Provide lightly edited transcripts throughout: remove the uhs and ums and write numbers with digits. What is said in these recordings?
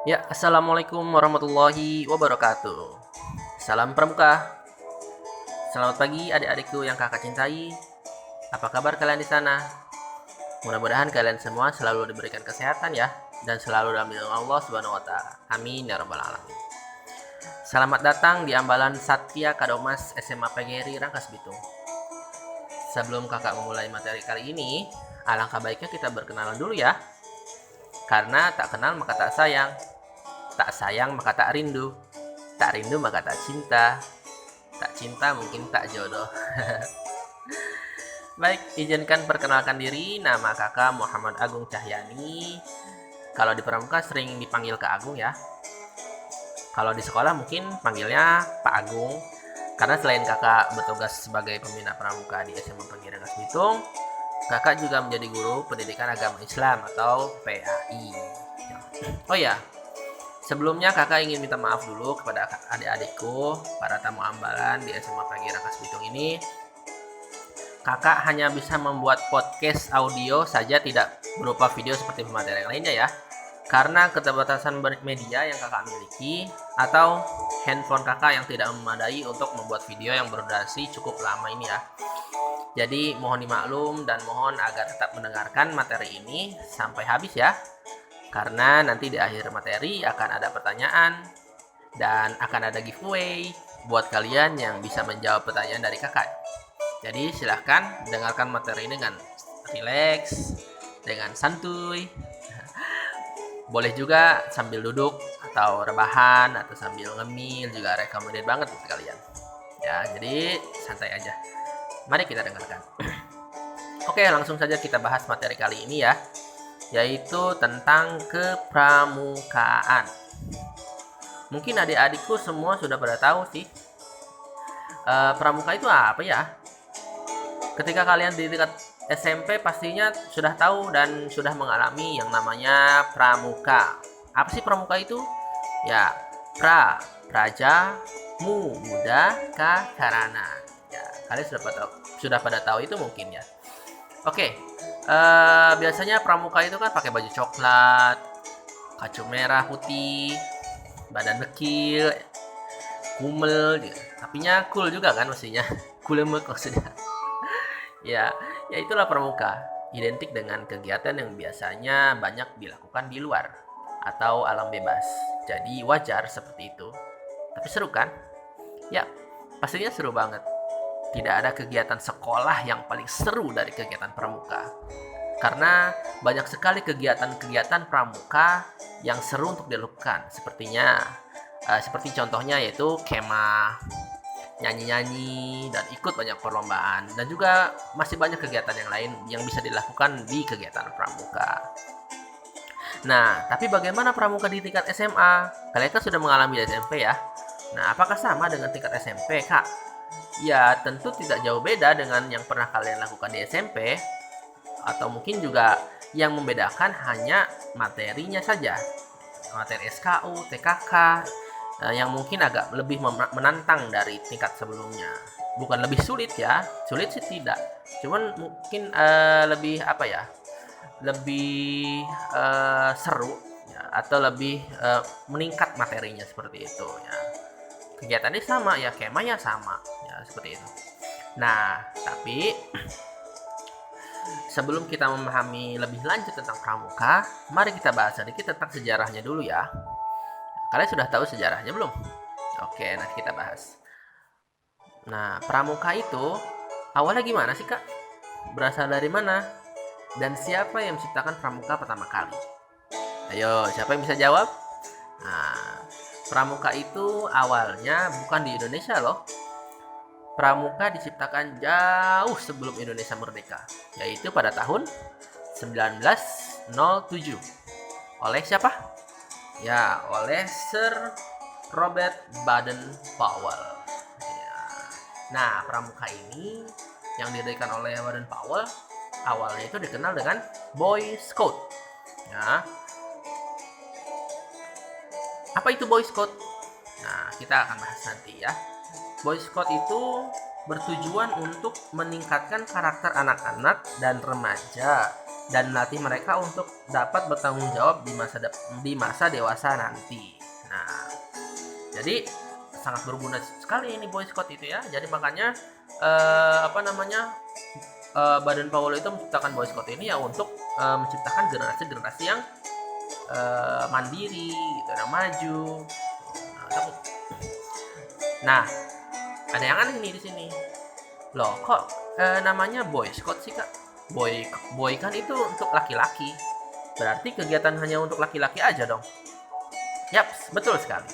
Ya, assalamualaikum warahmatullahi wabarakatuh. Salam pramuka. Selamat pagi adik-adikku yang kakak cintai. Apa kabar kalian di sana? Mudah-mudahan kalian semua selalu diberikan kesehatan ya, dan selalu dalam lindungan Allah Subhanahu wa taala. Amin ya rabbal alamin. Selamat datang di Ambalan Satya Kadomas SMA PGRI Rangkas Bitung. Sebelum kakak memulai materi kali ini, alangkah baiknya kita berkenalan dulu ya. Karena tak kenal maka tak sayang. Tak sayang maka tak rindu. Tak rindu maka tak cinta. Tak cinta mungkin tak jodoh. Baik, izinkan perkenalkan diri. Nama kakak Muhammad Agung Cahyani. Kalau di pramuka sering dipanggil Kak Agung ya. Kalau di sekolah mungkin panggilnya Pak Agung. Karena selain kakak bertugas sebagai pembina pramuka di SMA Pagi Rangkas Bitung, kakak juga menjadi guru pendidikan agama Islam atau PAI. Oh ya, sebelumnya kakak ingin minta maaf dulu kepada adik-adikku, para tamu ambalan di SMA Pagi Rangkas Bitung ini. Kakak hanya bisa membuat podcast audio saja, tidak berupa video seperti materi yang lainnya ya. Karena keterbatasan media yang kakak miliki atau handphone kakak yang tidak memadai untuk membuat video yang berdurasi cukup lama ini ya. Jadi mohon dimaklum dan mohon agar tetap mendengarkan materi ini sampai habis ya. Karena nanti di akhir materi akan ada pertanyaan dan akan ada giveaway buat kalian yang bisa menjawab pertanyaan dari kakak. Jadi silahkan dengarkan materi ini dengan rileks, dengan santuy. Boleh juga sambil duduk atau rebahan atau sambil ngemil, juga recommended banget untuk kalian. Ya, jadi santai aja. Mari kita dengarkan. Oke, langsung saja kita bahas materi kali ini ya, yaitu tentang kepramukaan. Mungkin adik-adikku semua sudah pada tahu sih, pramuka itu apa ya? Ketika kalian di tingkat SMP pastinya sudah tahu dan sudah mengalami yang namanya pramuka. Apa sih pramuka itu? Ya, praja, muda, karana. Ya, kalian sudah pada tahu itu mungkin ya. Oke, biasanya pramuka itu kan pakai baju coklat, kacu merah putih, badan dekil, kumel, tapinya cool juga kan mestinya. Kulemek maksudnya. Ya itulah pramuka. Identik dengan kegiatan yang biasanya banyak dilakukan di luar atau alam bebas. Jadi wajar seperti itu. Tapi seru kan? Ya, pastinya seru banget. Tidak ada kegiatan sekolah yang paling seru dari kegiatan pramuka. Karena banyak sekali kegiatan-kegiatan pramuka yang seru untuk dilakukan. Seperti contohnya yaitu kemah, nyanyi-nyanyi, dan ikut banyak perlombaan. Dan juga masih banyak kegiatan yang lain yang bisa dilakukan di kegiatan pramuka. Nah, tapi bagaimana pramuka di tingkat SMA? Kalian kan sudah mengalami di SMP ya. Nah, apakah sama dengan tingkat SMP, Kak? Ya, tentu tidak jauh beda dengan yang pernah kalian lakukan di SMP. Atau mungkin juga yang membedakan hanya materinya saja. Materi SKU, TKK, yang mungkin agak lebih menantang dari tingkat sebelumnya. Bukan lebih sulit ya, sulit sih tidak. Cuman mungkin lebih apa ya? Lebih seru ya, atau lebih meningkat materinya seperti itu ya. Kegiatannya sama ya, kemahnya sama ya, seperti itu. Nah, tapi sebelum kita memahami lebih lanjut tentang pramuka, mari kita bahas sedikit tentang sejarahnya dulu ya. Kalian sudah tahu sejarahnya belum? Oke, nanti kita bahas. Nah, pramuka itu awalnya gimana sih, Kak? Berasal dari mana? Dan siapa yang menciptakan pramuka pertama kali? Ayo, siapa yang bisa jawab? Nah, pramuka itu awalnya bukan di Indonesia loh. Pramuka diciptakan jauh sebelum Indonesia merdeka, yaitu pada tahun 1907. Oleh siapa? Ya, oleh Sir Robert Baden-Powell. Ya. Nah, pramuka ini yang didirikan oleh Baden-Powell awalnya itu dikenal dengan Boy Scout. Ya. Apa itu Boy Scout? Nah, kita akan bahas nanti ya. Boy Scout itu bertujuan untuk meningkatkan karakter anak-anak dan remaja dan melatih mereka untuk dapat bertanggung jawab di masa dewasa nanti. Nah, jadi sangat berguna sekali ini Boy Scout itu ya. Jadi makanya Baden Powell itu menciptakan Boy Scout ini ya untuk menciptakan generasi-generasi yang mandiri gitu, yang maju. Nah, ada yang aneh nih di sini. Loh, kok namanya Boy Scout sih, Kak? Boy kan itu untuk laki-laki. Berarti kegiatan hanya untuk laki-laki aja dong. Yaps, betul sekali.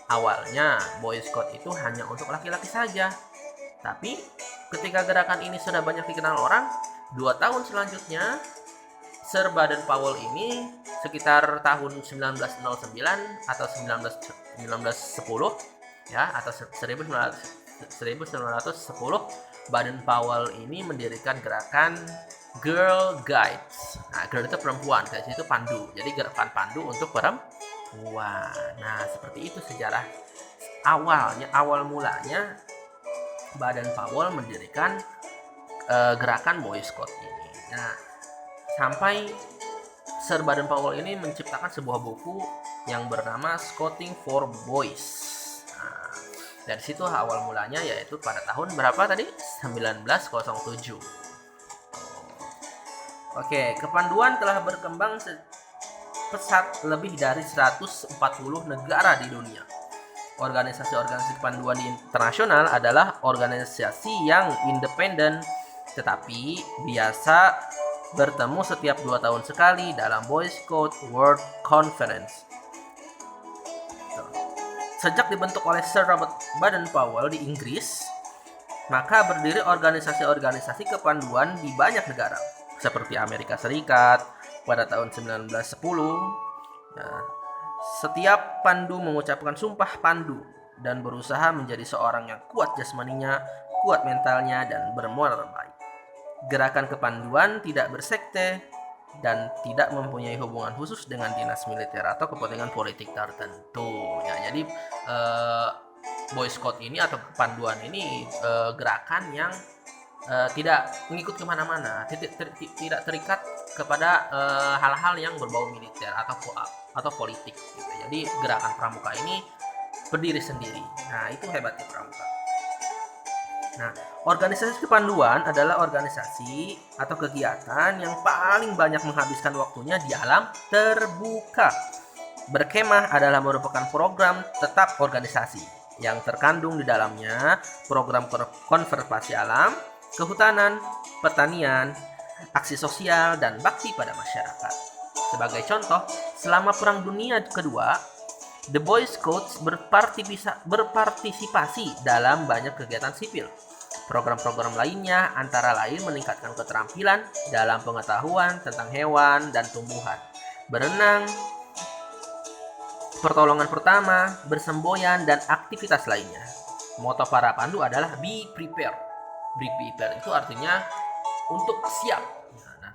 Awalnya Boy Scout itu hanya untuk laki-laki saja. Tapi ketika gerakan ini sudah banyak dikenal orang, 2 tahun selanjutnya Sir Baden Powell ini sekitar tahun 1909 atau 1910 ya, atau 1910, Baden Powell ini mendirikan gerakan Girl Guides. Nah, girl itu perempuan, guys itu pandu. Jadi gerakan pandu untuk perempuan. Nah, seperti itu sejarah awal mulanya Baden Powell mendirikan gerakan Boy Scout ini. Nah, sampai Sir Baden Powell ini menciptakan sebuah buku yang bernama Scouting for Boys. Nah, dari situ awal mulanya yaitu pada tahun berapa tadi? 1907. Oke, kepanduan telah berkembang pesat lebih dari 140 negara di dunia. Organisasi-organisasi kepanduan internasional adalah organisasi yang independen, tetapi biasa bertemu setiap 2 tahun sekali dalam Boy Scout World Conference. Sejak dibentuk oleh Sir Robert Baden Powell di Inggris, maka berdiri organisasi-organisasi kepanduan di banyak negara, seperti Amerika Serikat pada tahun 1910. Nah, setiap pandu mengucapkan sumpah pandu dan berusaha menjadi seorang yang kuat jasmaninya, kuat mentalnya, dan bermoral baik. Gerakan kepanduan tidak bersekte dan tidak mempunyai hubungan khusus dengan dinas militer atau kepentingan politik tertentu. Ya, jadi Boy Scout ini atau kepanduan ini gerakan yang tidak mengikut kemana-mana, tidak terikat kepada hal-hal yang berbau militer atau politik. Gitu. Jadi gerakan pramuka ini berdiri sendiri. Nah, itu hebatnya pramuka. Nah, organisasi kepanduan adalah organisasi atau kegiatan yang paling banyak menghabiskan waktunya di alam terbuka. Berkemah adalah merupakan program tetap organisasi yang terkandung di dalamnya program konservasi alam, kehutanan, pertanian, aksi sosial, dan bakti pada masyarakat. Sebagai contoh, selama Perang Dunia Kedua, The Boy Scouts berpartisipasi dalam banyak kegiatan sipil. Program-program lainnya antara lain meningkatkan keterampilan dalam pengetahuan tentang hewan dan tumbuhan, berenang, pertolongan pertama, bersemboyan, dan aktivitas lainnya. Moto para pandu adalah be prepared. Be prepared itu artinya untuk siap. Nah,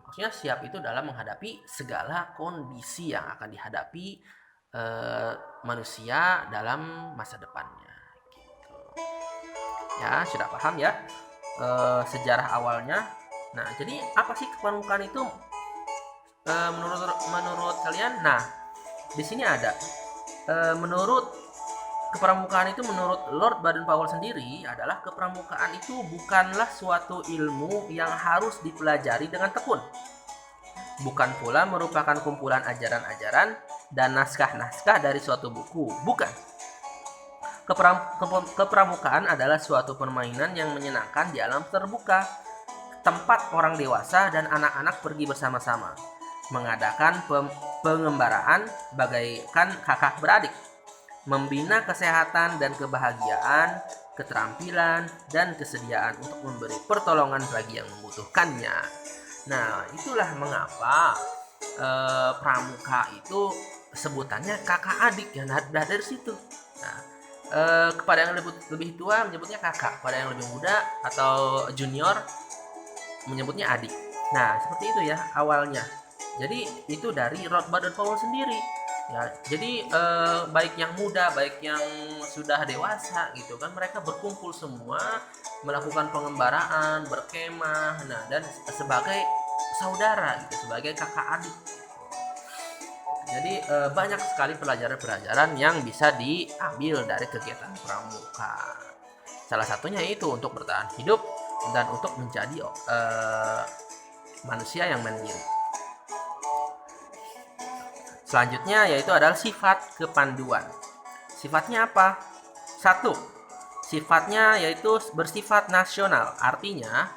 maksudnya siap itu dalam menghadapi segala kondisi yang akan dihadapi manusia dalam masa depannya. Ya, sudah paham ya sejarah awalnya. Nah, jadi apa sih kepramukaan itu menurut kalian? Nah, di sini ada menurut kepramukaan itu menurut Lord Baden Powell sendiri adalah kepramukaan itu bukanlah suatu ilmu yang harus dipelajari dengan tekun. Bukan pula merupakan kumpulan ajaran-ajaran dan naskah-naskah dari suatu buku. Bukan. Kepramukaan adalah suatu permainan yang menyenangkan di alam terbuka, tempat orang dewasa dan anak-anak pergi bersama-sama, mengadakan pengembaraan bagaikan kakak beradik, membina kesehatan dan kebahagiaan, keterampilan, dan kesediaan untuk memberi pertolongan bagi yang membutuhkannya. Nah, itulah mengapa pramuka itu sebutannya kakak adik ya, dari situ. Nah, kepada yang lebih tua menyebutnya kakak, pada yang lebih muda atau junior menyebutnya adik. Nah, seperti itu ya awalnya. Jadi itu dari Lord Baden Powell sendiri. Ya, jadi baik yang muda, baik yang sudah dewasa gitu kan, mereka berkumpul semua melakukan pengembaraan, berkemah. Nah, dan sebagai saudara gitu, sebagai kakak adik. Jadi banyak sekali pelajaran-pelajaran yang bisa diambil dari kegiatan pramuka. Salah satunya itu untuk bertahan hidup dan untuk menjadi manusia yang mandiri. Selanjutnya yaitu adalah sifat kepanduan. Sifatnya apa? 1. Sifatnya yaitu bersifat nasional. Artinya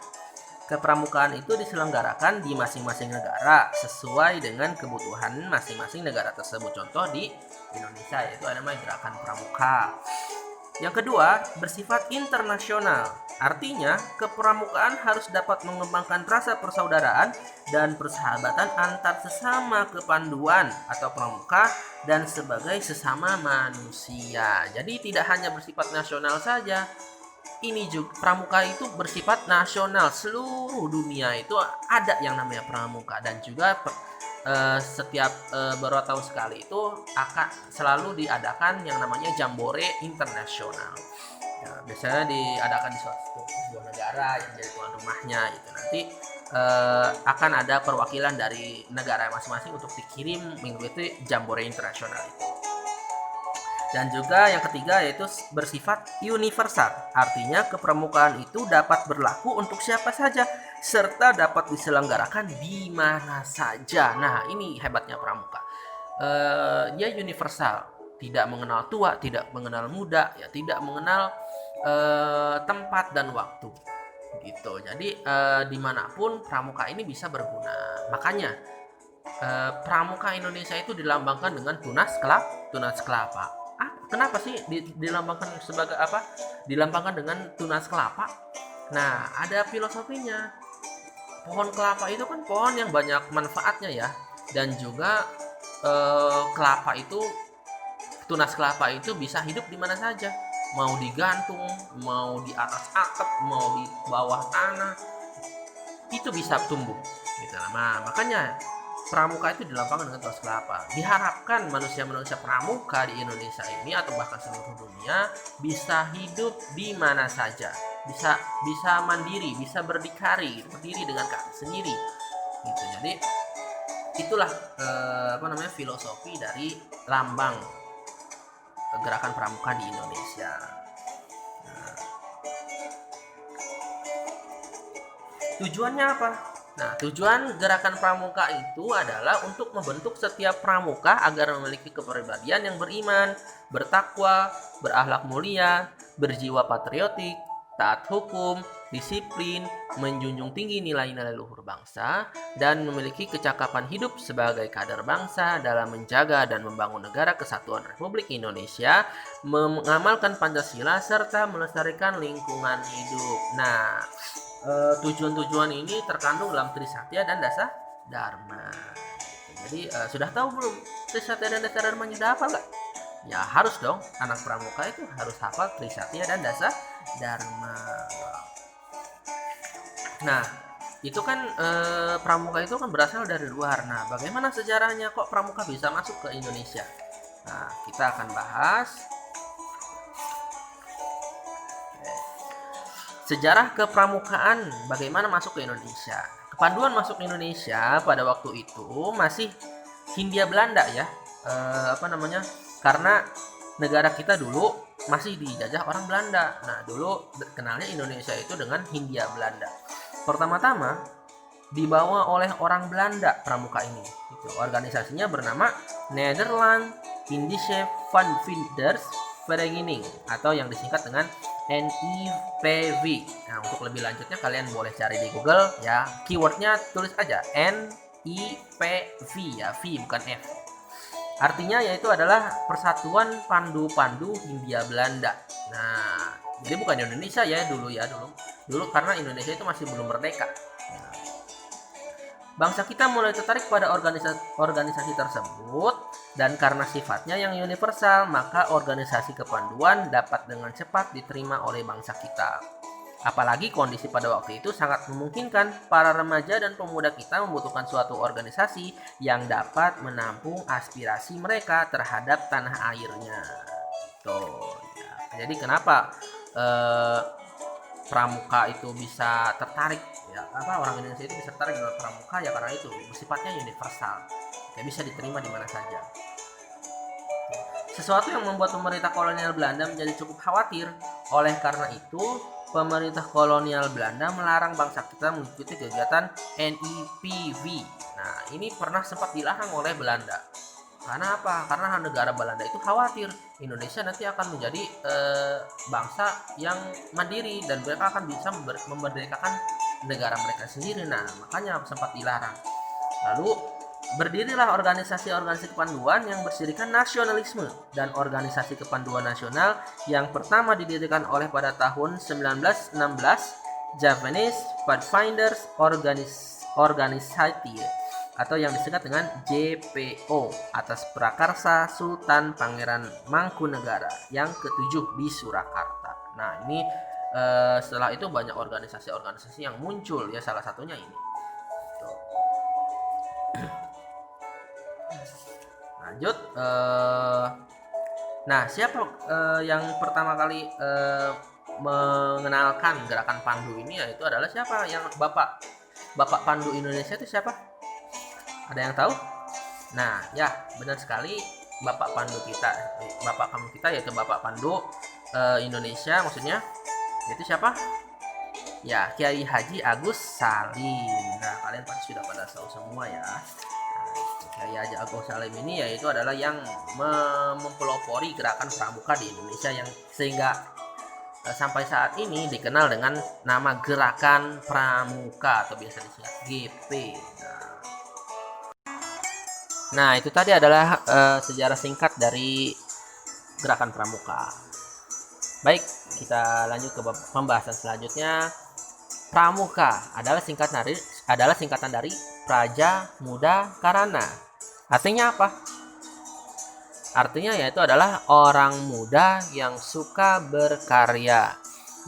kepramukaan itu diselenggarakan di masing-masing negara sesuai dengan kebutuhan masing-masing negara tersebut. Contoh di Indonesia yaitu ada namanya Gerakan Pramuka. Yang kedua, bersifat internasional. Artinya, kepramukaan harus dapat mengembangkan rasa persaudaraan dan persahabatan antar sesama kepanduan atau pramuka dan sebagai sesama manusia. Jadi tidak hanya bersifat nasional saja. Ini juga pramuka itu bersifat nasional, seluruh dunia itu ada yang namanya pramuka, dan juga setiap beberapa tahun sekali itu akan selalu diadakan yang namanya jambore internasional. Ya, biasanya diadakan di suatu sebuah negara yang jadi tuan rumahnya itu. Nanti akan ada perwakilan dari negara masing-masing untuk dikirim mengikuti jambore internasional itu. Dan juga yang ketiga yaitu bersifat universal. Artinya kepramukaan itu dapat berlaku untuk siapa saja serta dapat diselenggarakan di mana saja. Nah, ini hebatnya pramuka. Dia universal, tidak mengenal tua, tidak mengenal muda, ya tidak mengenal tempat dan waktu. Gitu. Jadi dimanapun pramuka ini bisa berguna. Makanya pramuka Indonesia itu dilambangkan dengan tunas kelapa. Kenapa sih dilambangkan sebagai apa? Dilambangkan dengan tunas kelapa. Nah, ada filosofinya. Pohon kelapa itu kan pohon yang banyak manfaatnya ya. Dan juga kelapa itu, tunas kelapa itu bisa hidup di mana saja. Mau digantung, mau di atas atap, mau di bawah tanah, itu bisa tumbuh. Gitu. Nah, makanya pramuka itu dilambangkan dengan tunas kelapa. Diharapkan manusia-manusia pramuka di Indonesia ini atau bahkan seluruh dunia bisa hidup di mana saja, bisa mandiri, bisa berdikari, berdiri dengan kaki sendiri. Gitu. Jadi itulah filosofi dari lambang gerakan pramuka di Indonesia. Nah, tujuannya apa? Nah, tujuan gerakan pramuka itu adalah untuk membentuk setiap pramuka agar memiliki kepribadian yang beriman, bertakwa, berakhlak mulia, berjiwa patriotik, taat hukum, disiplin, menjunjung tinggi nilai-nilai luhur bangsa, dan memiliki kecakapan hidup sebagai kader bangsa dalam menjaga dan membangun negara kesatuan Republik Indonesia, mengamalkan Pancasila, serta melestarikan lingkungan hidup. Nah, tujuan-tujuan ini terkandung dalam Trisatya dan Dasa Dharma. Jadi sudah tahu belum Trisatya dan Dasa Dharma sudah hafal nggak? Ya harus dong, anak pramuka itu harus hafal Trisatya dan Dasa Dharma. Nah, itu kan pramuka itu kan berasal dari luar. Nah, bagaimana sejarahnya kok pramuka bisa masuk ke Indonesia? Nah, kita akan bahas sejarah kepramukaan bagaimana masuk ke Indonesia. Kepanduan masuk ke Indonesia pada waktu itu masih Hindia Belanda ya. Karena negara kita dulu masih dijajah orang Belanda. Nah, dulu kenalnya Indonesia itu dengan Hindia Belanda. Pertama-tama dibawa oleh orang Belanda pramuka ini. Organisasinya bernama Nederland Indische Vanvinders Vereniging atau yang disingkat dengan NIPV. Nah, untuk lebih lanjutnya kalian boleh cari di Google ya. Keywordnya tulis aja NIPV ya, V bukan F. Artinya yaitu adalah Persatuan Pandu-Pandu Hindia Belanda. Nah, jadi bukan Indonesia ya dulu karena Indonesia itu masih belum merdeka. Nah, bangsa kita mulai tertarik pada organisasi tersebut, dan karena sifatnya yang universal, maka organisasi kepanduan dapat dengan cepat diterima oleh bangsa kita. Apalagi kondisi pada waktu itu sangat memungkinkan para remaja dan pemuda kita membutuhkan suatu organisasi yang dapat menampung aspirasi mereka terhadap tanah airnya. Tuh, ya. Jadi kenapa pramuka itu bisa tertarik Ya, orang Indonesia itu bisa tertarik dengan pramuka ya karena itu sifatnya universal, ya bisa diterima di mana saja. Sesuatu yang membuat pemerintah kolonial Belanda menjadi cukup khawatir. Oleh karena itu, pemerintah kolonial Belanda melarang bangsa kita mengikuti kegiatan NIPV. Nah, ini pernah sempat dilarang oleh Belanda. Karena apa? Karena negara Belanda itu khawatir Indonesia nanti akan menjadi bangsa yang mandiri dan mereka akan bisa memerdekakan negara mereka sendiri. Nah, makanya sempat dilarang. Lalu berdirilah organisasi-organisasi kepanduan yang bersirikan nasionalisme dan organisasi kepanduan nasional yang pertama didirikan oleh pada tahun 1916 Japanese Pathfinders Organization atau yang disingkat dengan JPO atas prakarsa Sultan Pangeran Mangkunegara yang ke-7 di Surakarta. Nah, ini setelah itu banyak organisasi-organisasi yang muncul ya, salah satunya ini. Lanjut, nah siapa yang pertama kali mengenalkan gerakan Pandu ini, yaitu adalah siapa? Yang Bapak Pandu Indonesia itu siapa? Ada yang tahu? Nah, ya benar sekali, Bapak Pandu kita yaitu Bapak Pandu Indonesia, maksudnya itu siapa? Ya, Kiai Haji Agus Salim. Nah, kalian pasti sudah pada tahu semua ya. Kiai Haji Agus Salim ini yaitu adalah yang mempelopori gerakan pramuka di Indonesia yang sehingga sampai saat ini dikenal dengan nama Gerakan Pramuka atau biasa disingkat GP. Nah, itu tadi adalah sejarah singkat dari Gerakan Pramuka. Baik, kita lanjut ke pembahasan selanjutnya. Pramuka adalah singkatan dari Praja Muda Karana. Artinya apa? Artinya yaitu adalah orang muda yang suka berkarya.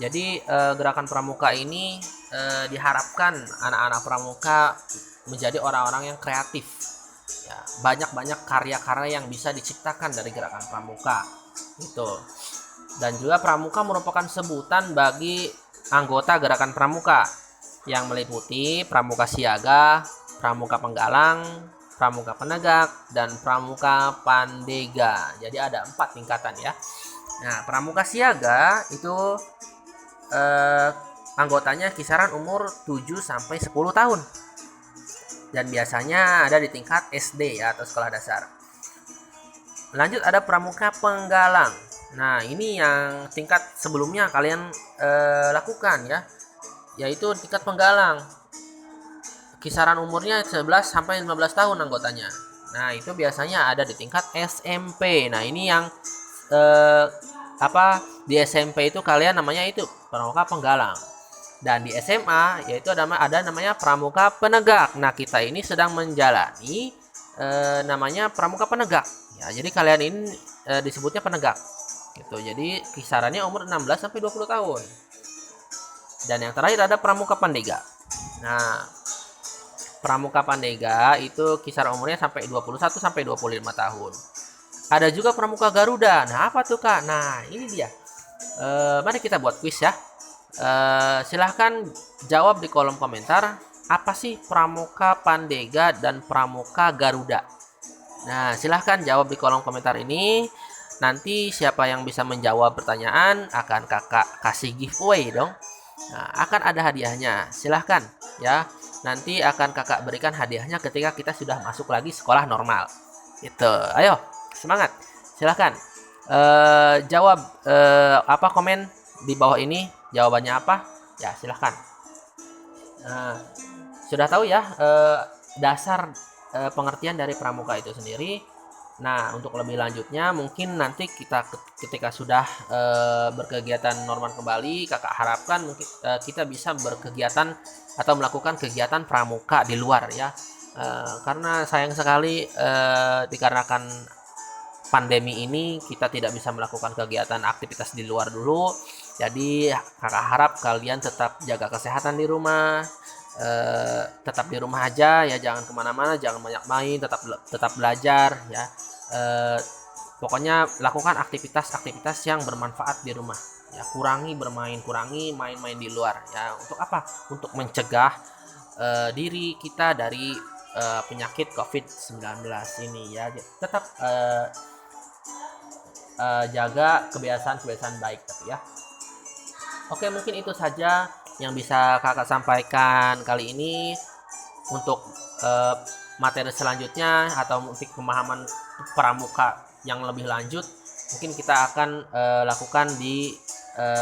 Jadi gerakan pramuka ini diharapkan anak-anak pramuka menjadi orang-orang yang kreatif. Ya, banyak-banyak karya-karya yang bisa diciptakan dari gerakan pramuka. Gitu. Dan juga pramuka merupakan sebutan bagi anggota gerakan pramuka yang meliputi pramuka siaga, pramuka penggalang, pramuka penegak, dan pramuka pandega. Jadi ada 4 tingkatan ya. Nah, pramuka siaga itu anggotanya kisaran umur 7 sampai 10 tahun. Dan biasanya ada di tingkat SD ya, atau sekolah dasar. Lanjut ada pramuka penggalang. Nah, ini yang tingkat sebelumnya kalian lakukan ya, yaitu tingkat penggalang. Kisaran umurnya 11 sampai 15 tahun anggotanya. Nah, itu biasanya ada di tingkat SMP. Nah, ini yang di SMP itu kalian namanya itu pramuka penggalang. Dan di SMA yaitu ada namanya pramuka penegak. Nah, kita ini sedang menjalani namanya pramuka penegak. Ya, jadi kalian ini disebutnya penegak. Gitu. Jadi kisarannya umur 16 sampai 20 tahun. Dan yang terakhir ada pramuka pandega. Nah, pramuka pandega itu kisaran umurnya sampai 21 sampai 25 tahun. Ada juga pramuka Garuda. Nah, apa tuh, Kak? Nah, ini dia. Mari kita buat kuis ya. Silahkan jawab di kolom komentar, apa sih pramuka pandega dan pramuka Garuda. Nah, silahkan jawab di kolom komentar ini. Nanti siapa yang bisa menjawab pertanyaan akan kakak kasih giveaway dong. Nah, akan ada hadiahnya. Silahkan ya. Nanti akan kakak berikan hadiahnya ketika kita sudah masuk lagi sekolah normal. Gitu. Ayo, semangat. Silahkan jawab komen di bawah ini. Jawabannya apa? Ya, silahkan. Nah, sudah tahu ya dasar pengertian dari pramuka itu sendiri. Nah, untuk lebih lanjutnya mungkin nanti kita ketika sudah berkegiatan normal kembali, kakak harapkan mungkin kita bisa berkegiatan atau melakukan kegiatan pramuka di luar ya. Karena sayang sekali dikarenakan pandemi ini kita tidak bisa melakukan kegiatan aktivitas di luar dulu. Jadi kakak harap kalian tetap jaga kesehatan di rumah, tetap di rumah aja ya, jangan kemana-mana, jangan banyak main, tetap belajar ya. Pokoknya lakukan aktivitas-aktivitas yang bermanfaat di rumah. Ya, kurangi bermain, kurangi main-main di luar. Ya, untuk apa? Untuk mencegah diri kita dari penyakit COVID-19 ini ya. Tetap jaga kebiasaan-kebiasaan baik tapi ya. Oke, mungkin itu saja yang bisa kakak sampaikan kali ini. Untuk materi selanjutnya atau untuk pemahaman pramuka yang lebih lanjut, mungkin kita akan lakukan di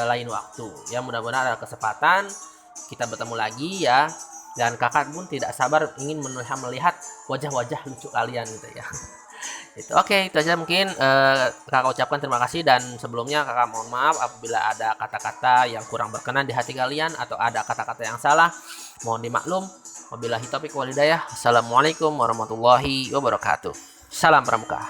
lain waktu ya. Mudah-mudahan ada kesempatan kita bertemu lagi ya, dan kakak pun tidak sabar ingin melihat wajah-wajah lucu kalian gitu ya. Itu aja mungkin kakak ucapkan terima kasih, dan sebelumnya kakak mohon maaf apabila ada kata-kata yang kurang berkenan di hati kalian atau ada kata-kata yang salah, mohon dimaklum. Wabillahi taufiq wal hidayah. Assalamualaikum warahmatullahi wabarakatuh. Salam pramuka.